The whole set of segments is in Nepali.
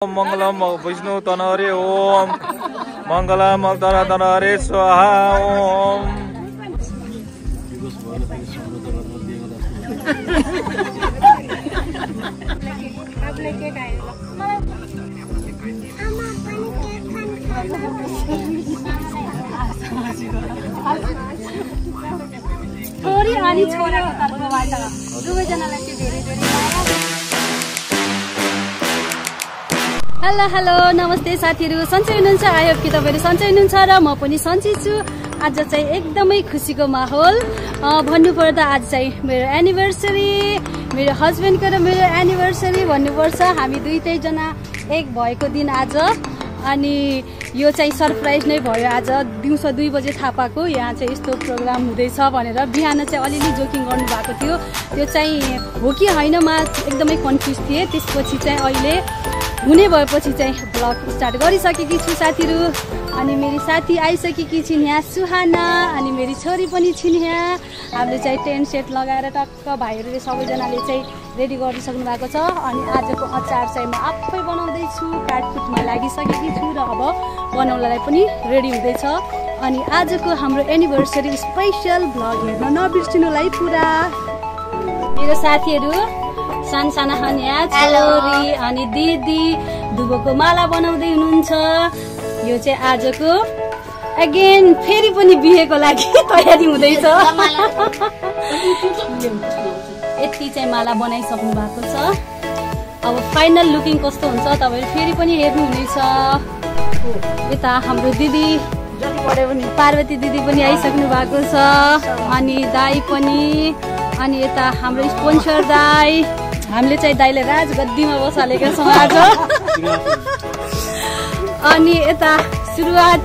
मंगलम विष्णु तनहरे ओम मंगलम तनहरे स्वाहा ओम। छोरी अनि छोराको तर्फबाट दुवैजनालाई चाहिँ धेरै धेरै हेलो हेलो नमस्ते साथीहरू, सन्चै हुनुहुन्छ? आयो कि तपाईँहरू सन्चै हुनुहुन्छ र म पनि सन्चै छु। आज चाहिँ एकदमै खुसीको माहौल भन्नुपर्दा आज चाहिँ मेरो एनिभर्सरी, मेरो हस्बेन्डको र मेरो एनिभर्सरी भन्नुपर्छ। हामी दुईटैजना एक भएको दिन आज, अनि यो चाहिँ सरप्राइज नै भयो। आज दिउँसो 2 बजे थाहा पाएको यहाँ चाहिँ यस्तो प्रोग्राम हुँदैछ भनेर। बिहान चाहिँ अलिअलि जोकिङ गर्नुभएको थियो, त्यो चाहिँ हो कि होइन म एकदमै कन्फ्युज थिएँ। त्यसपछि चाहिँ अहिले हुने भएपछि चाहिँ ब्लग स्टार्ट गरिसकेकी छु साथीहरू। अनि मेरी साथी आइसकेकी छिन् यहाँ सुहाना, अनि मेरी छोरी पनि छिन् यहाँ। हामीले चाहिँ टेन्ट सेट लगाएर टक्क भाइहरूले सबैजनाले चाहिँ रेडी गरिसक्नु भएको छ। अनि आजको अचार चाहिँ म आफै बनाउँदैछु, काटकुटमा लागिसकेकी छु र अब बनाउनलाई पनि रेडी हुँदैछ। अनि आजको हाम्रो एनिभर्सरी स्पेसल ब्लग हेर्न नबिर्सिनुलाई पुरा। मेरो साथीहरू साना यहाँ छोरी अनि दिदी दुबोको माला बनाउँदै हुनुहुन्छ। यो चाहिँ आजको अगेन फेरि पनि बिहेको लागि तयारी हुँदैछ। यति चाहिँ माला बनाइसक्नु भएको छ। अब फाइनल लुकिङ कस्तो हुन्छ तपाईँहरू फेरि पनि हेर्नुहुनेछ। यता हाम्रो दिदी पार्वती दिदी पनि आइसक्नु भएको छ, अनि दाई पनि, अनि यता हाम्रो स्पोन्सर दाई। हामीले चाहिँ दाइले राजगद्दीमा बसालेका छौँ आज। अनि यता सुरुवात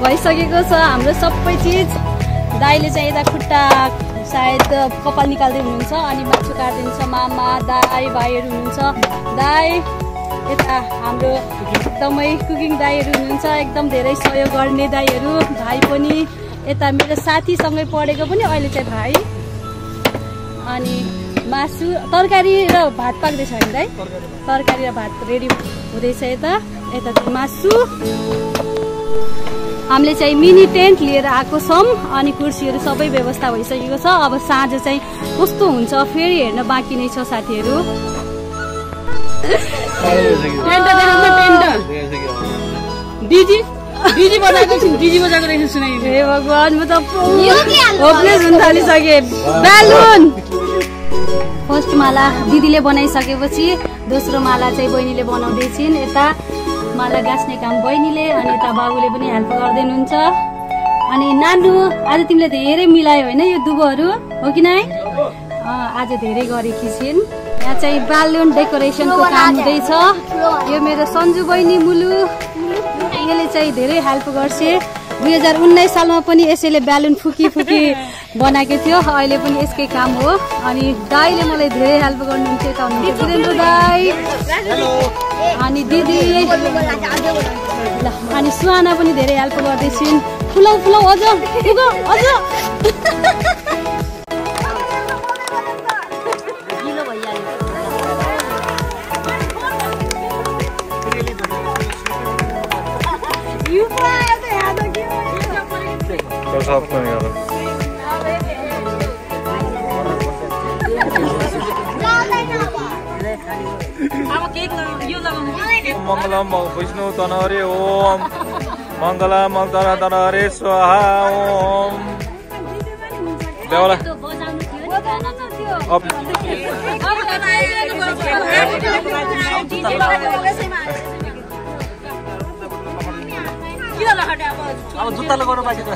भइसकेको छ हाम्रो सबै चिज। दाइले चाहिँ यता खुट्टा सायद कपाल निकाल्दै हुनुहुन्छ, अनि मासु काटिदिन्छ मामा दाई भाइहरू हुनुहुन्छ। दाई यता हाम्रो एकदमै कुकिङ दाईहरू हुनुहुन्छ, एकदम धेरै सहयोग गर्ने दाईहरू। भाइ पनि यता मेरो साथीसँगै पढेको पनि अहिले चाहिँ भाइ। अनि मासु तरकारी र भात पाक्दैछ होइन दाइ? तरकारी र भात रेडी हुँदैछ। यता चाहिँ मासु। हामीले चाहिँ मिनी टेन्ट लिएर आएको छौँ, अनि कुर्सीहरू सबै व्यवस्था भइसकेको छ। अब साँझ चाहिँ कस्तो हुन्छ फेरि हेर्न बाँकी नै छ साथीहरू। डिजी बजाएको रहेछ सुनाइ। हे भगवान, म त होपलेस हुन थालिसकेँ। बेलुन फर्स्ट माला दिदीले बनाइसकेपछि दोस्रो माला चाहिँ बहिनीले बनाउँदै छिन्। यता माला गाँच्ने काम बहिनीले, अनि यता बाबुले पनि हेल्प गर्दै हुनुहुन्छ। अनि नानु आज तिमीले धेरै मिलायो होइन यो दुबोहरू, हो कि नै? आज धेरै गरेकी छिन्। यहाँ चाहिँ बेलुन डेकोरेसनको काम हुँदैछ। यो मेरो सन्जु बहिनी मुलु, यसले चाहिँ धेरै हेल्प गर्छ। 2019 सालमा पनि यसैले बेलुन फुकी बनाएको थियो, अहिले पनि यसकै काम हो। अनि दाईले मलाई धेरै हेल्प गर्नुहुन्छ, यता हुनुहुन्छ वीरेन्द्र दाई, अनि दिदी, अनि सुहाना पनि धेरै हेल्प गर्दैछिन्। फुलाउ अझ मंगलम विष्णु तनहरे ओम मंगलम तनहरे स्वाहा ओम। अब जुत्ता लगाउनु बाँकी छ।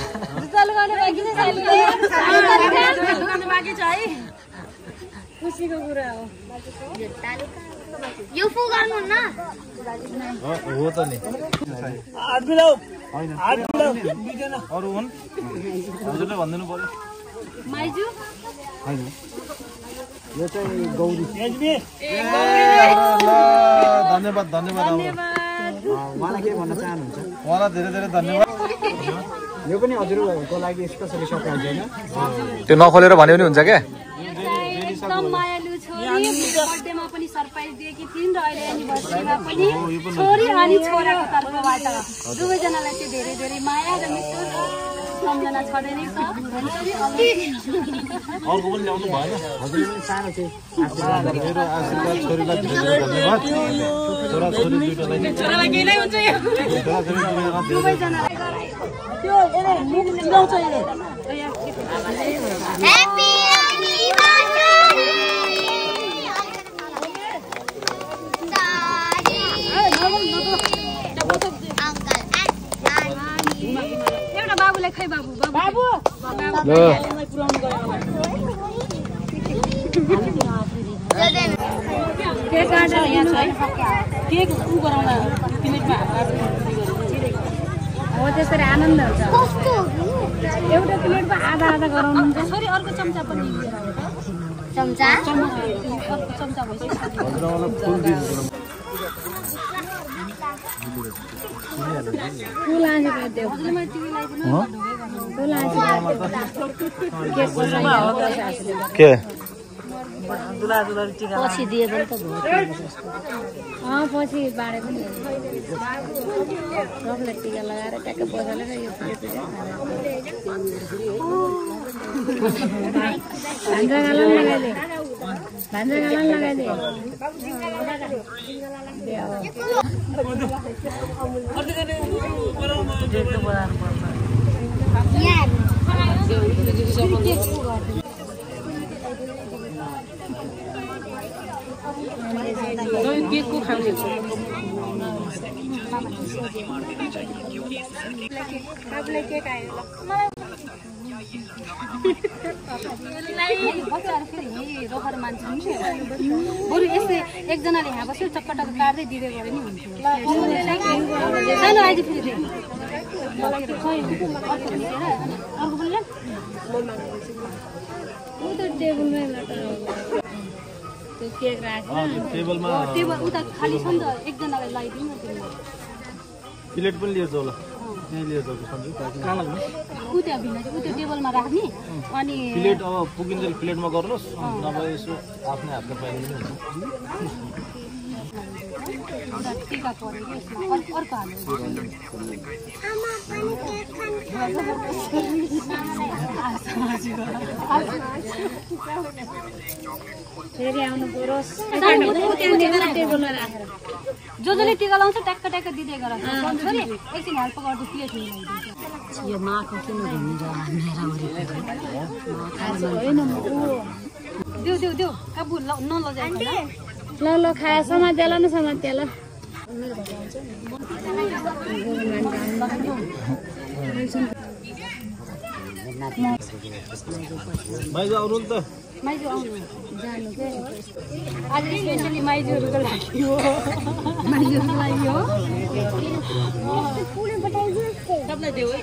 खुसीको कुरा हो यो फु गर्नुहुन्न हो त नि। हात मिलाऊ अरू हुन् हजुरले भनिदिनु पर्यो। माइजु हैन यो चाहिँ गौरी। धन्यवाद उहाँलाई के भन्न चाहनुहुन्छ? उहाँलाई धेरै धेरै धन्यवाद। यो पनि हजुरको लागि स्पेसली सरप्राइज होइन? त्यो नखोलेर भन्यो भने हुन्छ क्या? एकदम मायालु छोरी बर्थडेमा पनि सरप्राइज दिएकी थिइन् र अहिले एनिभर्सरीमा पनि छोरी अनि छोराको तर्फबाट दुवैजनालाई चाहिँ धेरै धेरै माया र मिठो सम्झना छँदै नै छ। अर्को पनि ल्याउनु भएन हजुरले पनि सानो चाहिँ मेरो आशीर्वाद छोरीलाई धेरै धेरै धन्यवाद। छोरा छोरी दुईटालाई छोरालाई केही नै हुन्छ यो छोरा छोरी दुईटालाई धेरै दुवैजनालाई त्यो यसले मुख चिलाउँछ यसले Happy एउटा बाबुलाई खै बाबु बाबु केक काटेर यहाँ छ है केक उ गराउला प्लेटमा हो त्यसरी आनन्द हुन्छ। कस्तो एउटा प्लेटमा आधा आधा गराउनुहुन्छ छोरी अर्को चम्चा पनि लिएर आउँछ चम्चा अर्को चम्चा भइसक्यो हजुरआमालाई फुल दिनु फुल आँसेको त्यो हजुरले टिभी लगाइदिनु फुल आँसेको के दुला दुला टिका पछि दिए पनि त भयो पछि बाँडे पनि सबले टिका लगाएर ट्याक्कै बजालेर यो भान्जागाला लगाइदिए भान्जागाला लगाइदिए केकको खाउने बच्चाहरू फेरि रोहर मान्छन् नि बरु यस्तै एकजनाले यहाँ बस्यो चक्कटक काट्दै दिँदै गरे नि हुन्थ्यो सानो आइज फेरि अर्को बोल्ला टेबलमै केक राखेर टेबलमा टेबल उता खाली छ नि त एकजनालाई लगाइदिउँ न त्यो प्लेट पनि लिएर जाऊ ल त्यही लिएर जाऊ सन्जु ऊ त्यहाँ भिन्न चाहिँ ऊ त्यो टेबलमा राख्ने अनि प्लेट अब पुगिन्जेल प्लेटमा गर्नुहोस् नभए यसो आफ्नै हातले पाइने पनि हुन्छ। टिका पऱ्यो कि यसमा अर्को हाल्नु फेरि आउनु परोस् टेबलमा राखेर जसले टिका लाउँछ ट्याक्क ट्याक्क दिँदै गर एकछिन हेल्प गर्छु प्लेट यो माको किन देऊ देऊ देऊ काबु नलजाइ ल ल खाए समात्या ल न समात्या ल माइजू आउनु नि त माइजू आउनु जानु के आज स्पेसली माइजूहरूको लागि हो माइजूहरूको लागि हो सबलाई देऊ है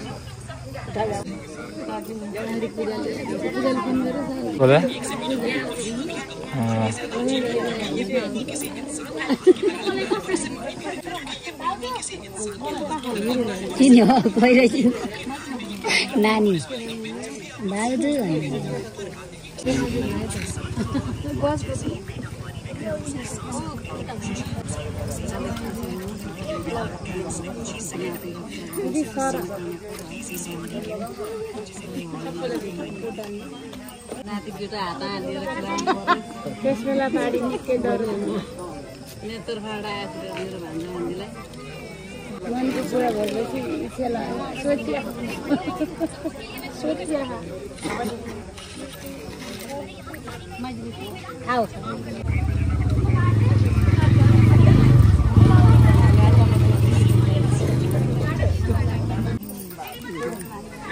किन हो गइरहेछ नानी दाजु बस नाति केटा हात हालेर त्यस बेला पाडी निकै डर हुनु नेतर फाडा आएर मेरो भान्जा भन्नेलाई मनको कुरा भएपछि इच्छा सोचिया आओ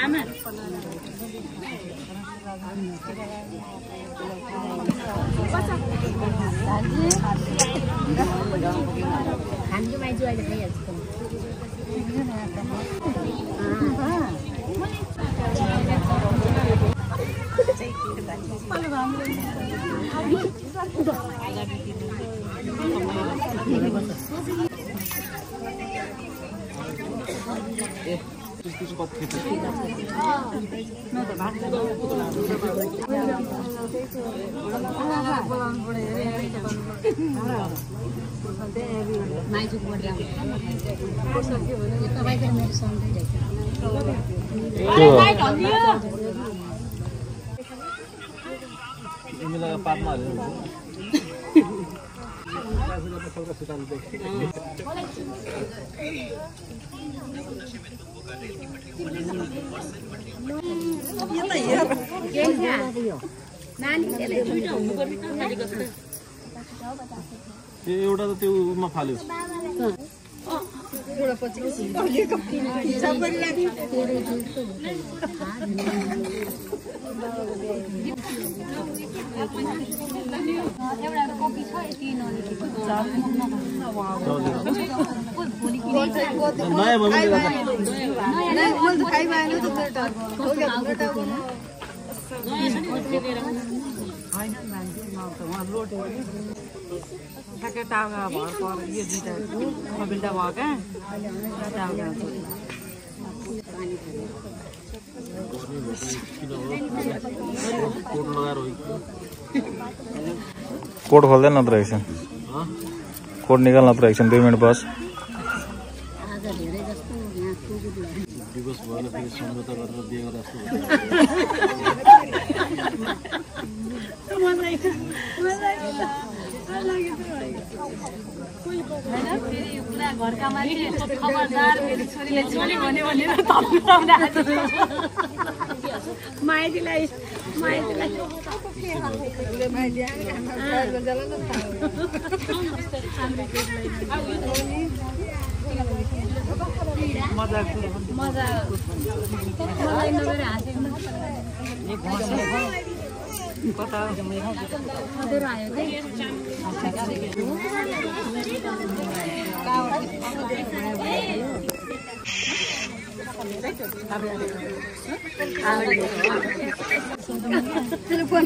आमा खान्छु माइजू अहिले खाइहाल्छु तिमीलाई पातमा हाल्नु एउटा त त्यो उमा फाल्यो कोड खोल्दैन नत्र एकछिन कोड निकाल्न नत्र एकछिन 2 मिनट बस दिवस भएर फेरि सम्झौता गरेर बिहे गरेर घरका मान्छे खबरदार फेरि छोरीले छोरी भन्यो भनेर माइतीलाई फोन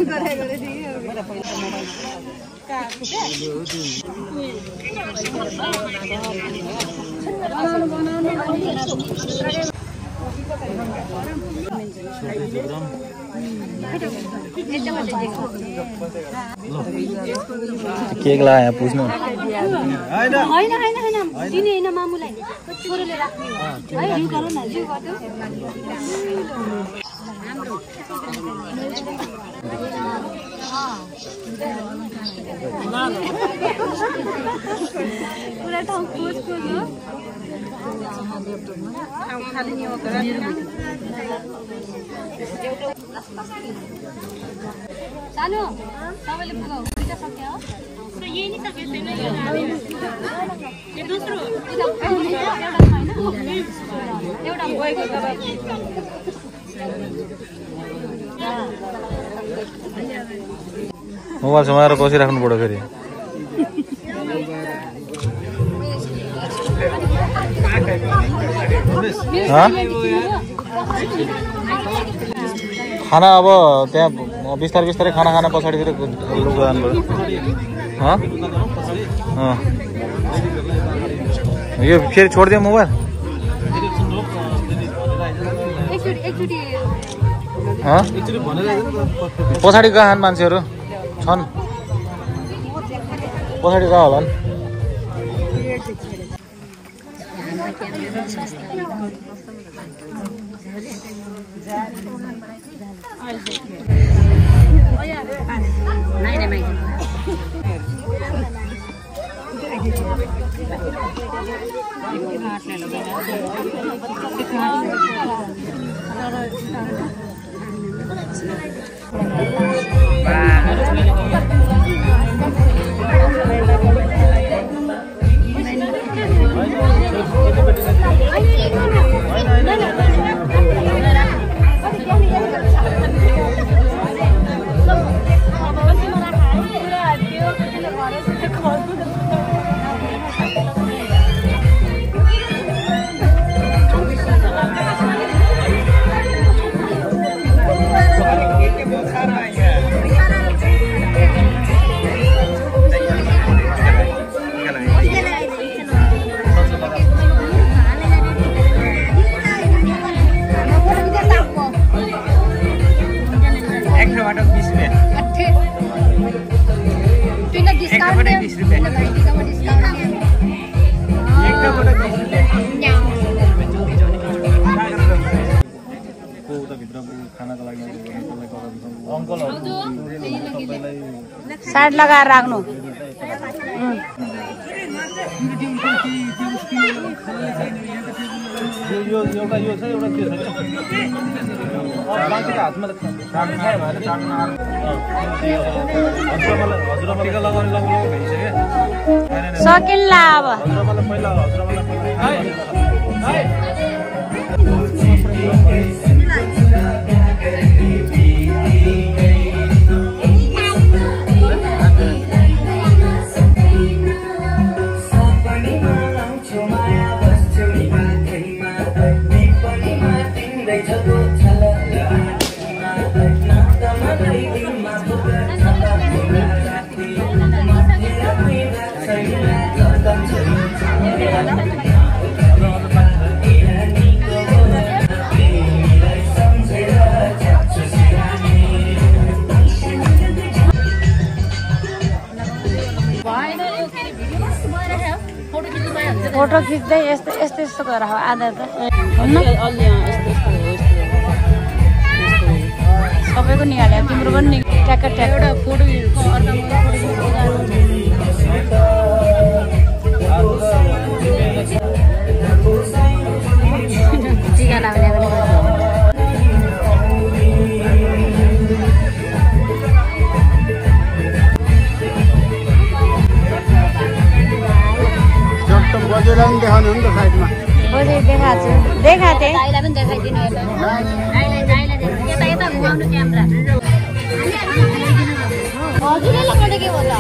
केक लगाए पुछ्नु हैन दिने हैन मामुलाई छोरोले राख्ने हो है यु गरौ न यु गर्दिउ पुरा ठाउँ खोज हो खाली नि हो सानो सबैले पुगाउ दुईटा सक्यो हो यही नि सक्यो छैन यो दोस्रो एउटा गएको मोबाइल समाएर बसिराख्नु पर्यो फेरि खाना अब त्यहाँ बिस्तारै बिस्तारै खाना खाना पछाडितिर लुगा यो फेरि छोडिदियो मोबाइल पछाडि कहाँ खाने मान्छेहरू छन् पछाडि कहाँ होला साइड लगाएर राख्नु सकिन्ला अब फोटो खिच्दै यस्तो यस्तो यस्तो गरेर आधा त सबैको निहाल्यो तिम्रो पनि ट्याक्क ट्याक्क एउटा फोटो टिका लगाउने बजेलाई देखाउनु नि त साइडमा बजे देखाछु देखाथे दाइलाई पनि देखाइदिनु यता यता यता घुमाउनु क्यामेरा हजुरले लगाउने के हो त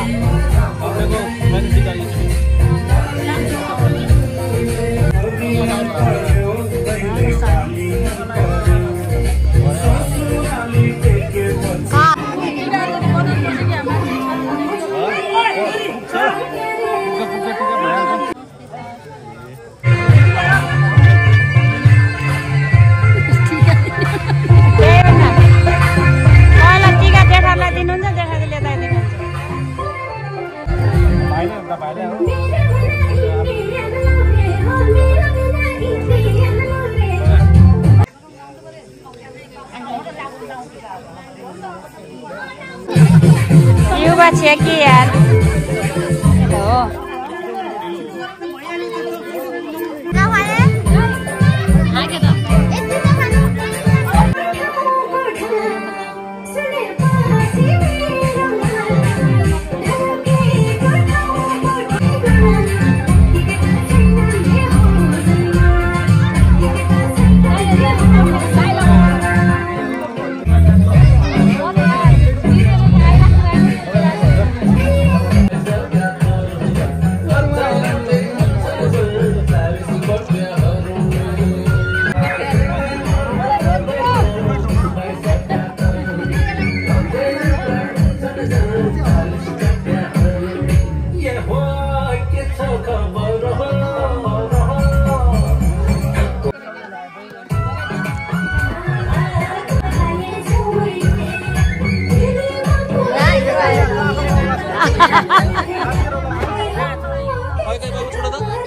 युवा छे कि यार हो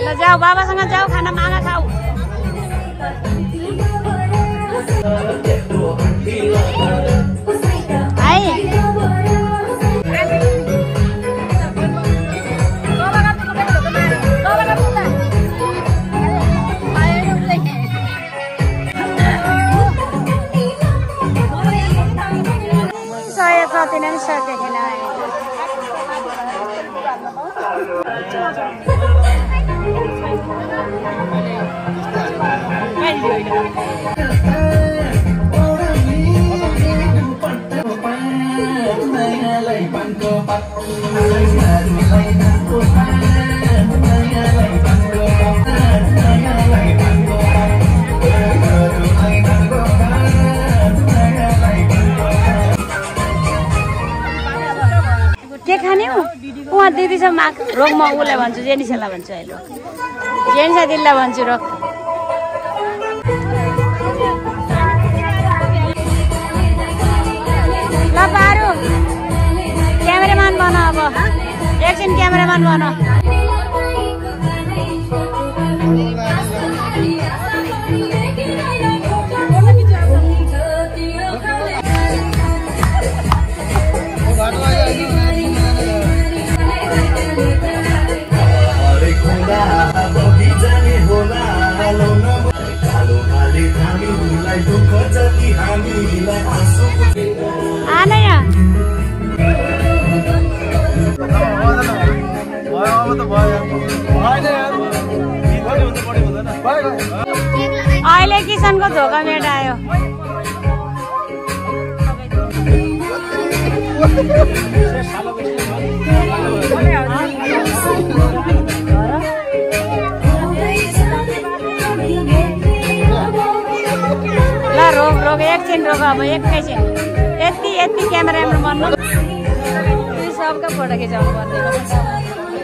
ल जाऊ बाबासँग जाऊ खाना मागा खाऊ सय प्रतिदिन नि सकेन के खाने हो उहाँ दिदी छ माग रोग म उसलाई भन्छु जेनिसलाई भन्छु अहिले जेनिसा दिदीलाई भन्छु रोग ल पारो क्यामेराम्यान बना अब एकछिन क्यामेराम्यान भन आना यहाँ अहिले किसानको धोका मेटायो ल रोक रोक एकछिन रोक अब एकैछिन यति यति क्यामेरामा भन्नु सबका फोटो खिचाउनु पर्ने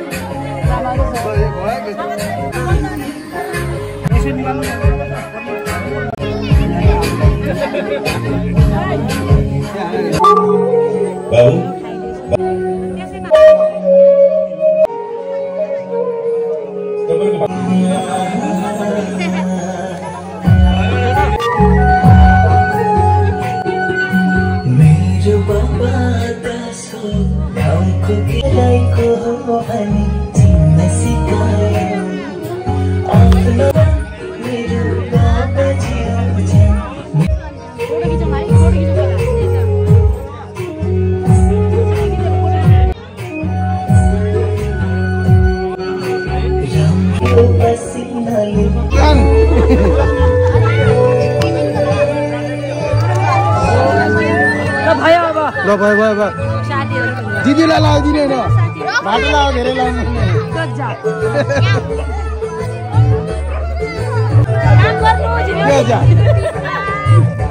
ल भयो भयो भयो दिदीलाई लगाइदिने न बाटो लगाएको धेरै लाउनु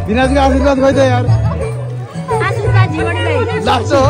दिनाजको आशीर्वाद खोइ त यार लास्ट हो